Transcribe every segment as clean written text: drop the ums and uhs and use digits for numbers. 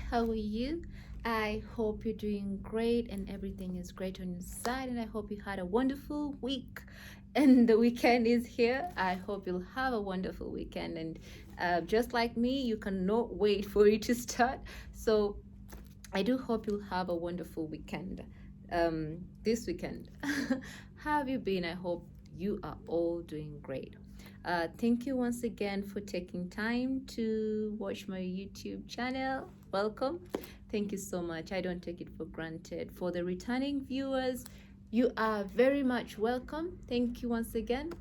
how are you? I hope you're doing great and everything is great on your side. And I hope you had a wonderful week. And the weekend is here. I hope you'll have a wonderful weekend. And just like me, you cannot wait for it to start. So I do hope you'll have a wonderful weekend this weekend. How have you been? I hope you are all doing great. Thank you once again for taking time to watch my YouTube channel. Welcome. Thank you so much. I don't take it for granted. For the returning viewers, you are very much welcome. Thank you once again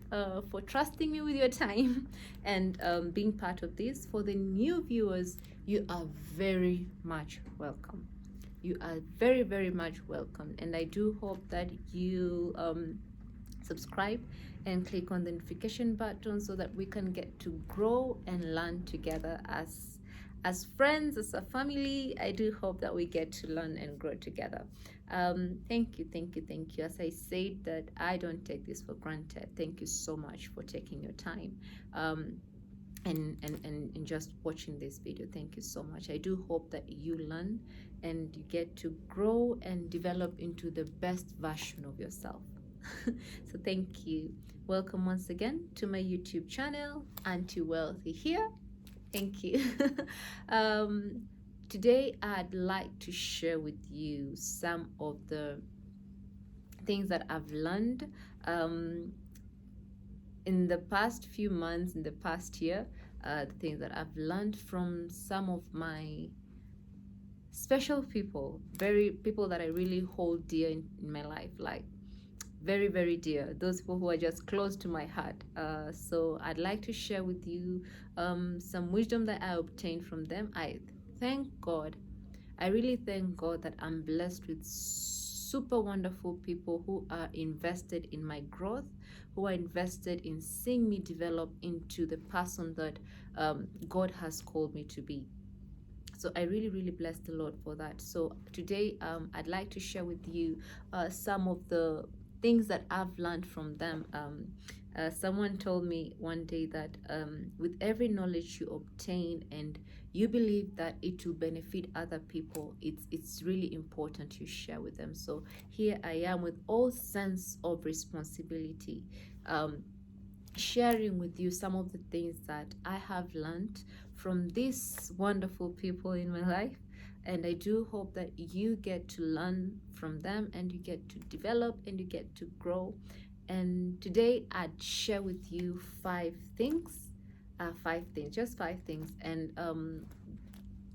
for trusting me with your time and being part of this. For the new viewers, you are very much welcome. You are very, very much welcome. And I do hope that you subscribe and click on the notification button so that we can get to grow and learn together as friends, as a family. I do hope that we get to learn and grow together. Thank you, thank you, thank you. As I said, that I don't take this for granted. Thank you so much for taking your time. And just watching this video. Thank you so much. I do hope that you learn and you get to grow and develop into the best version of yourself. So thank you. Welcome once again to my YouTube channel, Auntie Wealthy here. Thank you. Today I'd like to share with you some of the things that I've learned in the past few months, in the past year, the things that I've learned from some of my special people, people that I really hold dear in my life, like very, very dear, those people who are just close to my heart. So I'd like to share with you some wisdom that I obtained from them. I thank God. I really thank God that I'm blessed with super wonderful people who are invested in my growth, who are invested in seeing me develop into the person that God has called me to be. So I really, really bless the Lord for that. So today I'd like to share with you some of the things that I've learned from them. Someone told me one day that with every knowledge you obtain and you believe that it will benefit other people, it's really important you share with them. So here I am with all sense of responsibility, sharing with you some of the things that I have learned from these wonderful people in my life. And I do hope that you get to learn from them and you get to develop and you get to grow. And today I'd share with you five things, just 5 things. And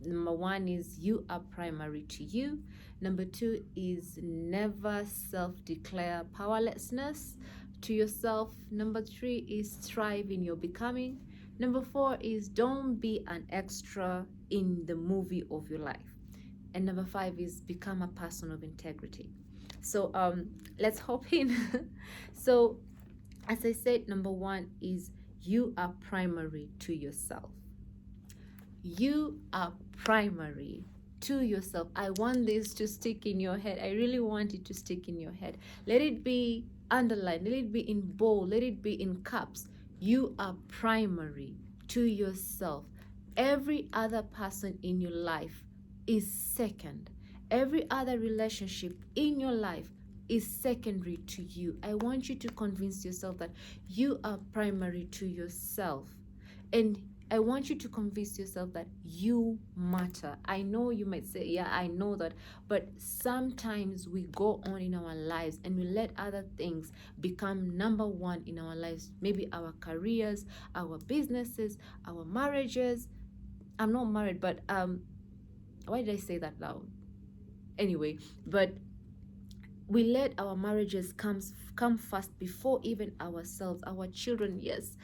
number one is you are primary to you. Number two is never self-declare powerlessness to yourself. Number three is thrive in your becoming. Number four is don't be an extra in the movie of your life. And number five is become a person of integrity. So let's hop in. So as I said, number one is you are primary to yourself. You are primary to yourself. I want this to stick in your head. I really want it to stick in your head. Let it be underlined, let it be in bold, let it be in caps. You are primary to yourself. Every other person in your life is second. Every other relationship in your life is secondary to you. I want you to convince yourself that you are primary to yourself. And I want you to convince yourself that you matter. I know you might say, yeah, I know that. But sometimes we go on in our lives and we let other things become number one in our lives. Maybe our careers, our businesses, our marriages. I'm not married, but why did I say that loud? Anyway, but we let our marriages come first before even ourselves, our children. Yes,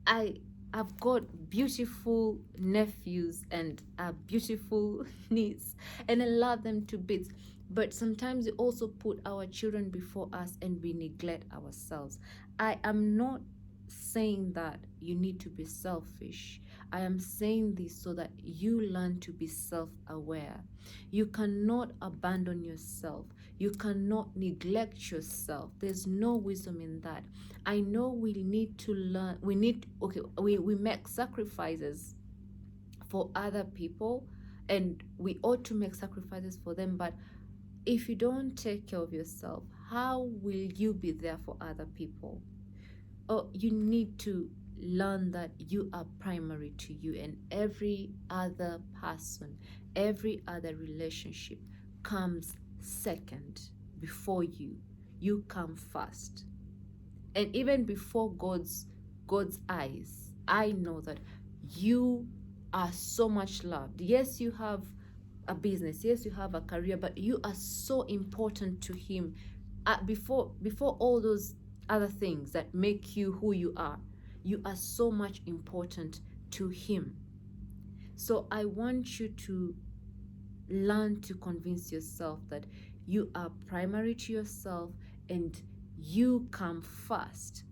I've got beautiful nephews and a beautiful niece, and I love them to bits. But sometimes we also put our children before us and we neglect ourselves. I am not saying that you need to be selfish. I am saying this so that you learn to be self-aware. You cannot abandon yourself. You cannot neglect yourself. There's no wisdom in that. I know we need to learn. We make sacrifices for other people and we ought to make sacrifices for them. But if you don't take care of yourself, how will you be there for other people? Oh, you need to learn that you are primary to you, and every other person, every other relationship comes second before you. You come first. And even before God's eyes, I know that you are so much loved. Yes, you have a business, yes, you have a career, but you are so important to him. Before all those other things that make you who you are so much important to him. So I want you to learn to convince yourself that you are primary to yourself and you come first.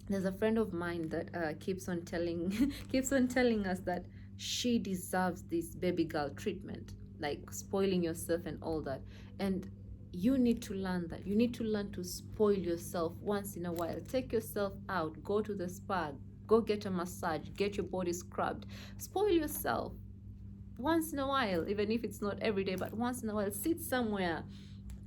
There's a friend of mine that keeps on telling keeps on telling us that she deserves this baby girl treatment, like spoiling yourself and all that. And you need to learn that. You need to learn to spoil yourself once in a while. Take yourself out, go to the spa, go get a massage, get your body scrubbed. Spoil yourself once in a while, even if it's not every day, but once in a while. Sit somewhere,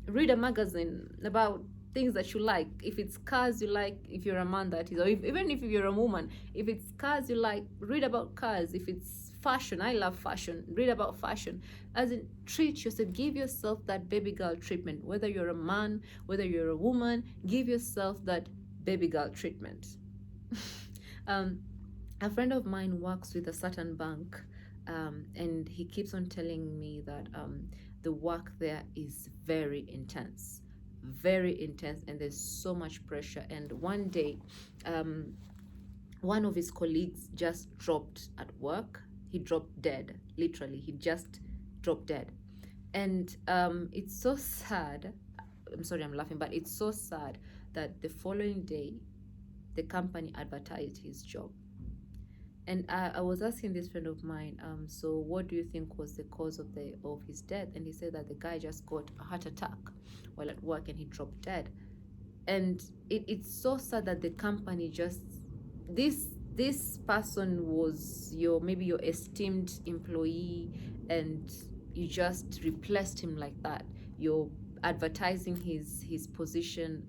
read a magazine about things that you like. If it's cars you like, if you're a man that is, or even if you're a woman, if it's cars you like, read about cars. If it's fashion, I love fashion, read about fashion. As in, treat yourself, give yourself that baby girl treatment. Whether you're a man, whether you're a woman, give yourself that baby girl treatment. A friend of mine works with a certain bank, and he keeps on telling me that the work there is very intense, and there's so much pressure. And one day, one of his colleagues just dropped at work. He dropped dead, literally. He just dropped dead. And it's so sad. I'm sorry, I'm laughing, but it's so sad that the following day, the company advertised his job. And I was asking this friend of mine, so what do you think was the cause of his death? And he said that the guy just got a heart attack while at work and he dropped dead. And it's so sad that the company just, this person was maybe your esteemed employee, and you just replaced him like that. You're advertising his position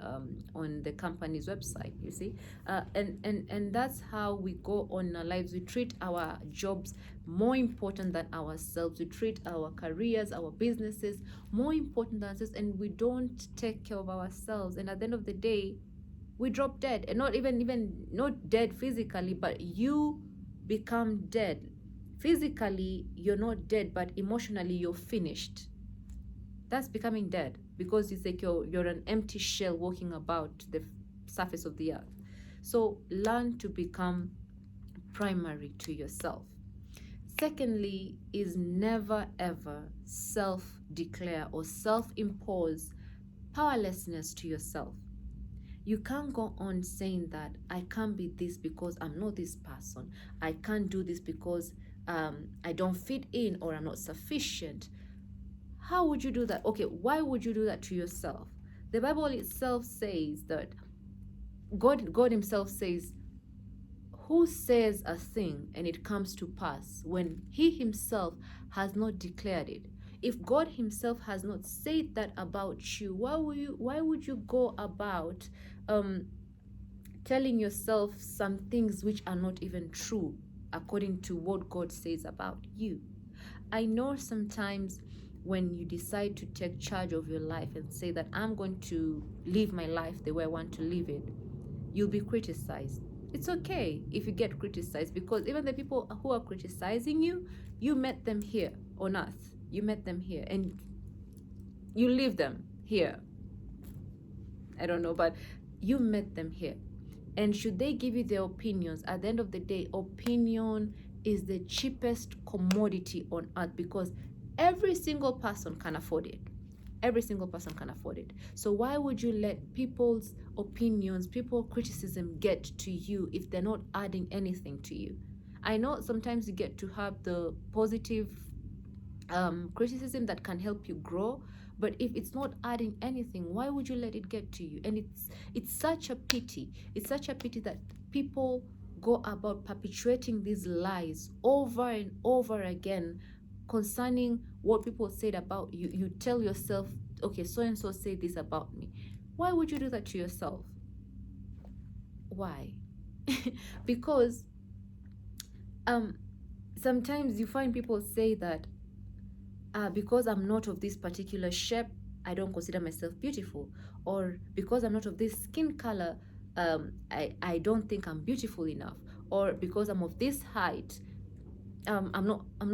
on the company's website, you see. And that's how we go on in our lives. We treat our jobs more important than ourselves. We treat our careers, our businesses more important than us, and we don't take care of ourselves. And at the end of the day, we drop dead. And not even not dead physically, but you become dead. Physically you're not dead, but emotionally you're finished. That's becoming dead, because it's like you're an empty shell walking about the surface of the earth. So learn to become primary to yourself. Secondly is never ever self-declare or self-impose powerlessness to yourself. You can't go on saying that I can't be this because I'm not this person. I can't do this because I don't fit in, or I'm not sufficient. How would you do that? Okay, why would you do that to yourself? The Bible itself says that God himself says, who says a thing and it comes to pass when he himself has not declared it? If God himself has not said that about you, why would you go about telling yourself some things which are not even true according to what God says about you? I know sometimes when you decide to take charge of your life and say that I'm going to live my life the way I want to live it, you'll be criticized. It's okay if you get criticized, because even the people who are criticizing you, you met them here on earth. You met them here and you leave them here. I don't know, but you met them here. And should they give you their opinions, at the end of the day, opinion is the cheapest commodity on earth, because every single person can afford it. Every single person can afford it. So why would you let people's opinions, people's criticism get to you if they're not adding anything to you? I know sometimes you get to have the positive criticism that can help you grow, but if it's not adding anything, why would you let it get to you? And it's such a pity. It's such a pity that people go about perpetuating these lies over and over again, concerning what people said about you, you tell yourself, okay, so and so said this about me. Why would you do that to yourself? Why? Because um sometimes you find people say that because I'm not of this particular shape, I don't consider myself beautiful, or because I'm not of this skin color, I don't think I'm beautiful enough, or because I'm of this height, I'm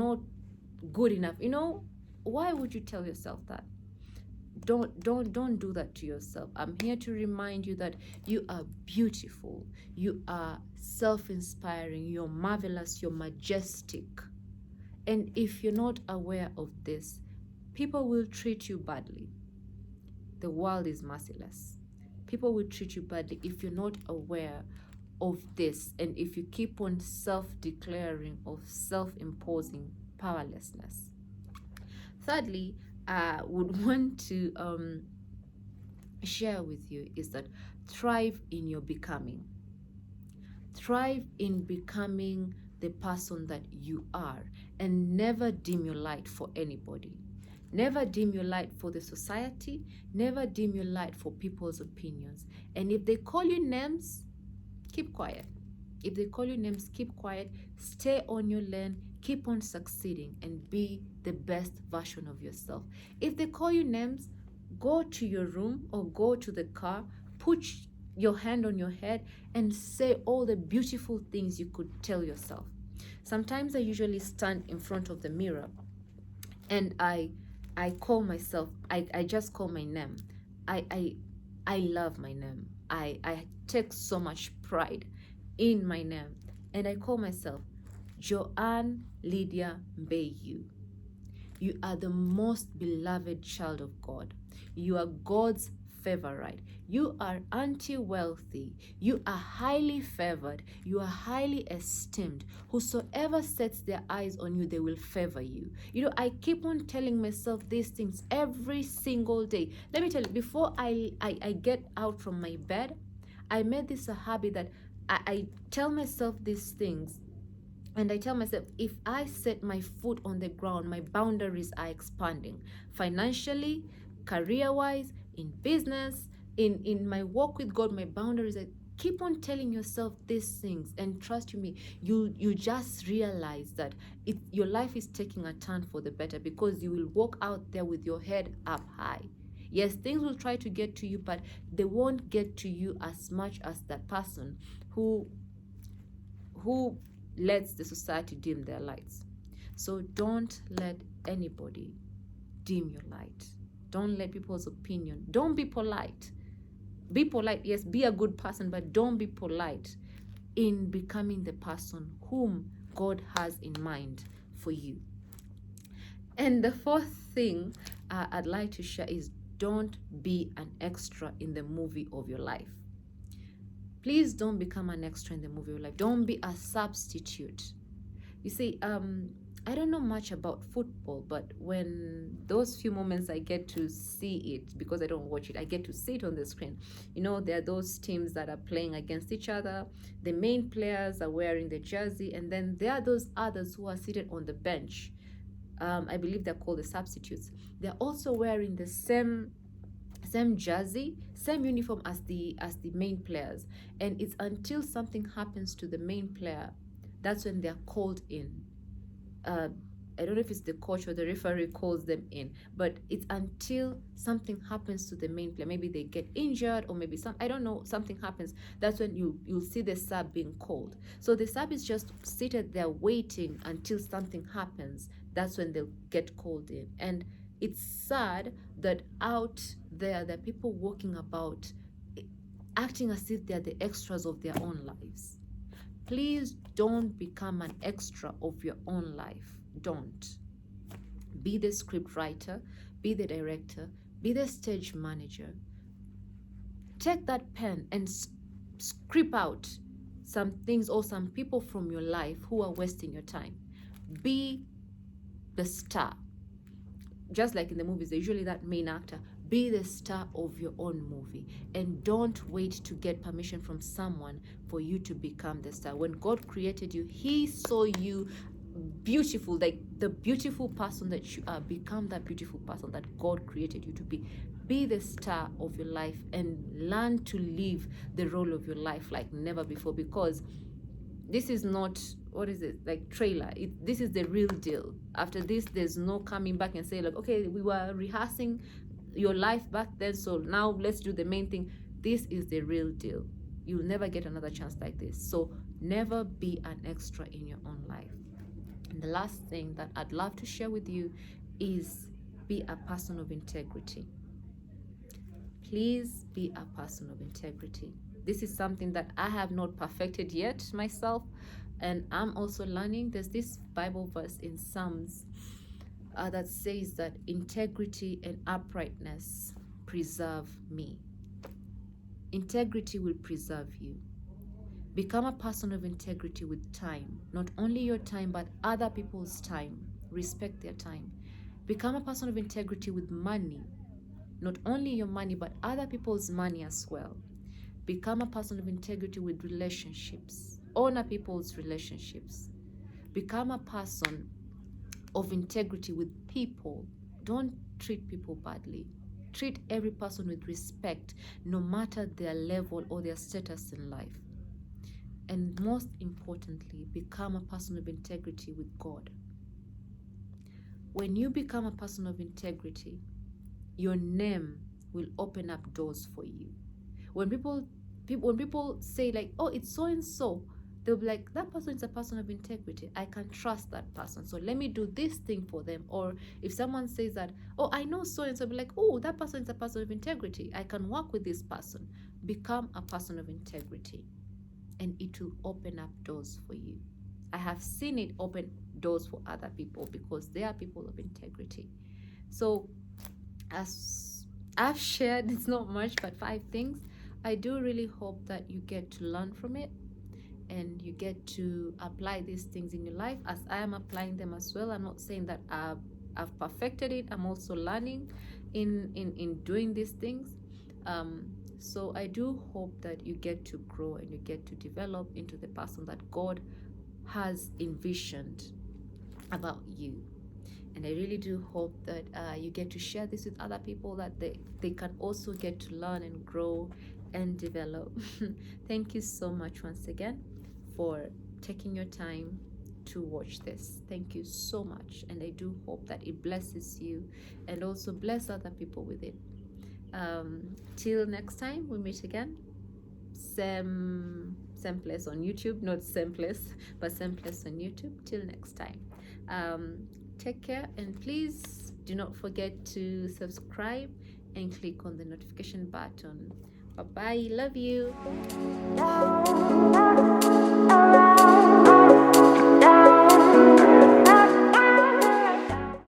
not good enough. Why would you tell yourself that? Don't do that to yourself. I'm here to remind you that you are beautiful, you are self-inspiring, you're marvelous, you're majestic. And if you're not aware of this, people will treat you badly. The world is merciless. People will treat you badly if you're not aware of this, and if you keep on self-declaring of self-imposing powerlessness. Thirdly, I would want to share with you is that thrive in your becoming. Thrive in becoming the person that you are, and never dim your light for anybody. Never dim your light for the society. Never dim your light for people's opinions. And if they call you names, keep quiet. If they call you names, keep quiet. Stay on your lane. Keep on succeeding and be the best version of yourself. If they call you names, go to your room or go to the car, put your hand on your head and say all the beautiful things you could tell yourself. Sometimes I usually stand in front of the mirror and I call myself, I just call my name. I love my name. I take so much pride in my name. And I call myself Joanne Lydia Mbeyu. You are the most beloved child of God. You are God's favorite. You are anti-wealthy. You are highly favored. You are highly esteemed. Whosoever sets their eyes on you, they will favor you. I keep on telling myself these things every single day. Let me tell you, before I get out from my bed, I made this a habit that I tell myself these things. And I tell myself, if I set my foot on the ground, my boundaries are expanding. Financially, career-wise, in business, in my walk with God, my boundaries are. Keep on telling yourself these things, and trust me, you just realize that your life is taking a turn for the better, because you will walk out there with your head up high. Yes, things will try to get to you, but they won't get to you as much as that person who lets the society dim their lights. So don't let anybody dim your light. Don't let people's opinion. Don't be polite. Be polite, yes, be a good person, but don't be polite in becoming the person whom God has in mind for you. And the fourth thing I'd like to share is, don't be an extra in the movie of your life. Please don't become an extra in the movie of your life. Don't be a substitute. You see, I don't know much about football, but when those few moments I get to see it, because I don't watch it, I get to see it on the screen. There are those teams that are playing against each other. The main players are wearing the jersey, and then there are those others who are seated on the bench. I believe they're called the substitutes. They're also wearing the same jersey, same uniform as the main players. And it's until something happens to the main player, that's when they're called in. I don't know if it's the coach or the referee calls them in, but it's until something happens to the main player. Maybe they get injured, or maybe I don't know, something happens. That's when you'll see the sub being called. So the sub is just seated there waiting until something happens. That's when they'll get called in. And it's sad that out there are people walking about acting as if they're the extras of their own lives. Please don't become an extra of your own life. Don't. Be the script writer, be the director, be the stage manager. Take that pen and script out some things or some people from your life who are wasting your time. Be the star. Just like in the movies, usually that main actor. Be the star of your own movie, and don't wait to get permission from someone for you to become the star. When God created you, He saw you beautiful, like the beautiful person that you are. Become that beautiful person that God created you to be. Be the star of your life and learn to live the role of your life like never before, because this is not, what is it, like trailer. This is the real deal. After this, there's no coming back and say like, okay, we were rehearsing your life back then, so now let's do the main thing. This is the real deal. You'll never get another chance like this. So never be an extra in your own life. And the last thing that I'd love to share with you is be a person of integrity. Please be a person of integrity. This is something that I have not perfected yet myself, and I'm also learning. There's this Bible verse in Psalms that says that integrity and uprightness preserve me. Integrity will preserve you. Become a person of integrity with time, not only your time, but other people's time. Respect their time. Become a person of integrity with money, not only your money, but other people's money as well. Become a person of integrity with relationships. Honor people's relationships. Become a person of integrity with people. Don't treat people badly. Treat every person with respect, no matter their level or their status in life. And most importantly, become a person of integrity with God. When you become a person of integrity, your name will open up doors for you. When people say like, oh, it's so and so, they'll be like, that person is a person of integrity. I can trust that person. So let me do this thing for them. Or if someone says that, oh, I know so and so, I'll be like, oh, that person is a person of integrity. I can work with this person. Become a person of integrity, and it will open up doors for you. I have seen it open doors for other people because they are people of integrity. So as I've shared, it's not much, but 5 things. I do really hope that you get to learn from it and you get to apply these things in your life as I am applying them as well. I'm not saying that I've perfected it. I'm also learning in doing these things. So I do hope that you get to grow and you get to develop into the person that God has envisioned about you. And I really do hope that you get to share this with other people, that they can also get to learn and grow and develop. Thank you so much once again for taking your time to watch this. Thank you so much. And I do hope that it blesses you and also bless other people with it. Till next time we meet again. Same place on YouTube, not same place, but same place on YouTube. Till next time. Take care, and please do not forget to subscribe and click on the notification button. Bye bye. Love you.